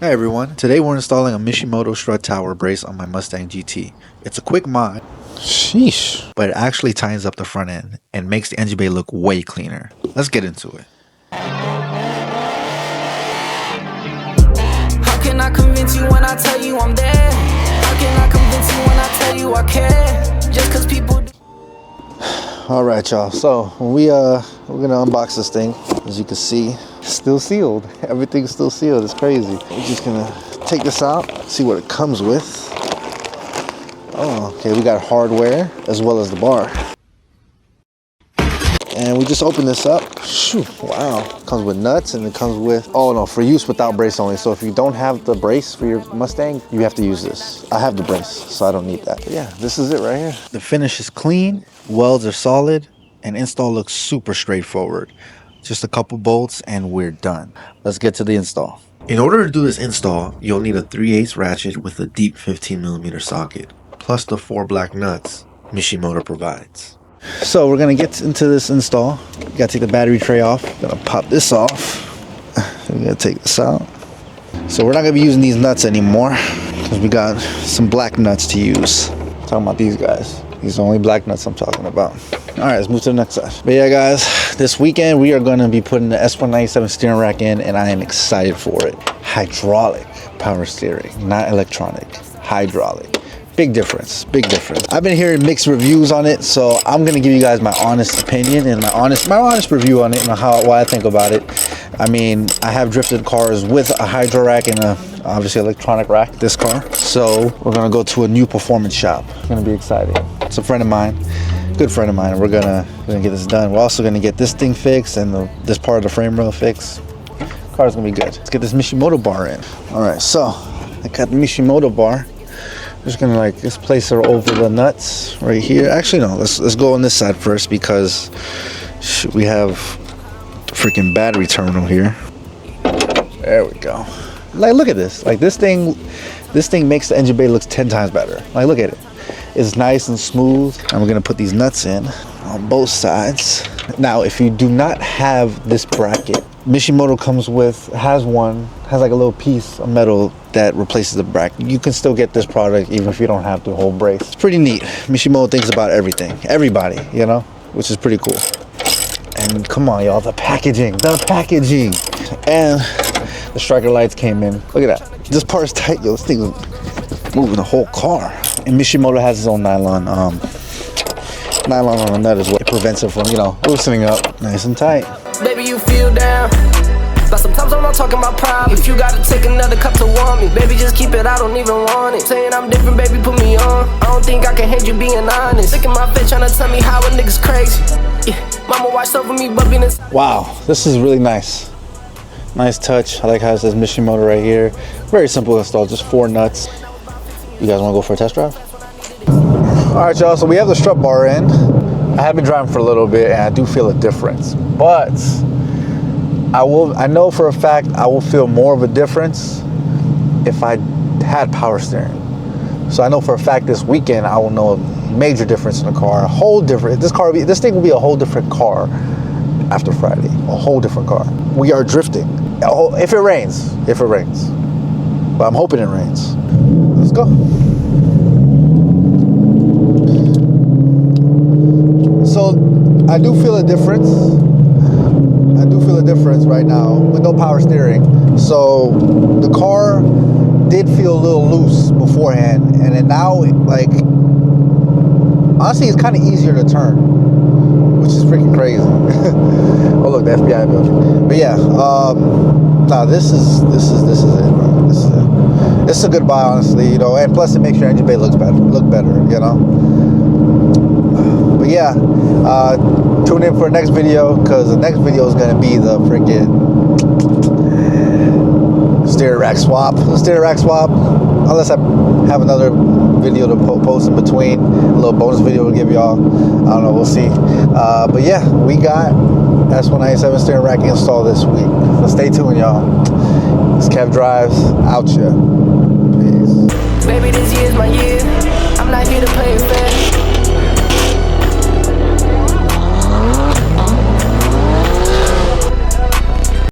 Hi everyone, today we're installing a Mishimoto strut tower brace on my Mustang GT. It's a quick mod, Sheesh. but it actually tightens up the front end and makes the engine bay look way cleaner. Let's get into it. How can I convince you when I tell you I'm there? How can I convince you when I tell you I care? Just cause people... Alright y'all, so we're gonna unbox this thing. As you can see, still sealed. Everything's still sealed. It's crazy. We're just gonna take this out, see what it comes with. Oh, okay, we got hardware as well as the bar. And we just open this up. Shoo, wow. It comes with nuts and it comes with, oh no, for use without brace only. So if you don't have the brace for your Mustang, you have to use this. I have the brace, so I don't need that. But yeah, this is it right here. The finish is clean, welds are solid, and install looks super straightforward. Just a couple bolts and we're done. Let's get to the install. In order to do this install, you'll need a 3/8 ratchet with a deep 15mm socket, plus the 4 black nuts Mishimoto provides. So we're gonna get into this install. You gotta take the battery tray off. Gonna pop this off. We're gonna take this out. So we're not gonna be using these nuts anymore because we got some black nuts to use. I'm talking about these guys. These are the only black nuts I'm talking about. All right, let's move to the next side. But yeah, guys, this weekend we are gonna be putting the S197 steering rack in, and I am excited for it. Hydraulic power steering, not electronic. Hydraulic. Big difference, big difference. I've been hearing mixed reviews on it, so I'm gonna give you guys my honest opinion and my honest review on it and what I think about it. I mean, I have drifted cars with a hydro rack and a obviously electronic rack, this car. So we're gonna go to a new performance shop. It's gonna be exciting. It's a friend of mine, good friend of mine, and we're gonna get this done. We're also gonna get this thing fixed and this part of the frame rail fixed. Car's gonna be good. Let's get this Mishimoto bar in. All right, so I got the Mishimoto bar. Just gonna like just place her over the nuts right here. Actually, no. Let's go on this side first because we have the freaking battery terminal here. There we go. Like, look at this. Like this thing makes the engine bay looks 10 times better. Like, look at it. It's nice and smooth. And we're gonna put these nuts in on both sides. Now, if you do not have this bracket, Mishimoto has like a little piece of metal that replaces the bracket. You can still get this product even if you don't have the whole brace. It's pretty neat. Mishimoto thinks about everything, everybody, you know, which is pretty cool. And come on, y'all, the packaging. And the striker lights came in. Look at that. This part is tight, yo. This thing is moving the whole car. And Mishimoto has his own nylon on the nut as well. It prevents it from, you know, loosening up nice and tight. Baby, you feel down. But sometimes I'm not talking about pride. If you gotta take another cup to warm me, baby, just keep it, I don't even want it. Saying I'm different, baby, put me on. I don't think I can hate you being honest. Look at my face trying to tell me how a nigga's crazy. Yeah, mama watched over me, but being inside. Wow, this is really nice. Nice touch. I like how it says Mishimoto right here. Very simple install, just 4 nuts. You guys wanna go for a test drive? All right, y'all, so we have the strut bar in. I have been driving for a little bit and I do feel a difference, but I know for a fact I will feel more of a difference if I had power steering. So I know for a fact this weekend I will know a major difference in the car, a whole different. This thing will be a whole different car after Friday, a whole different car. We are drifting. If it rains, but I'm hoping it rains. Let's go. So I do feel a difference. Right now with no power steering. So the car did feel a little loose beforehand, and then now, like, honestly, it's kind of easier to turn, which is freaking crazy. Oh look, the FBI building. But yeah, nah, this is it, bro. This is it. It's a good buy, honestly, you know, and plus it makes your engine bay look better, you know. But yeah, tune in for the next video, because the next video is going to be the freaking steering rack swap. Unless I have another video to post in between, a little bonus video to give y'all. I don't know, we'll see. But yeah, we got S197 steering rack installed this week. So stay tuned, y'all. It's Kevdrives, out ya. Peace. Baby, this year's my year. I'm not here to play it fair.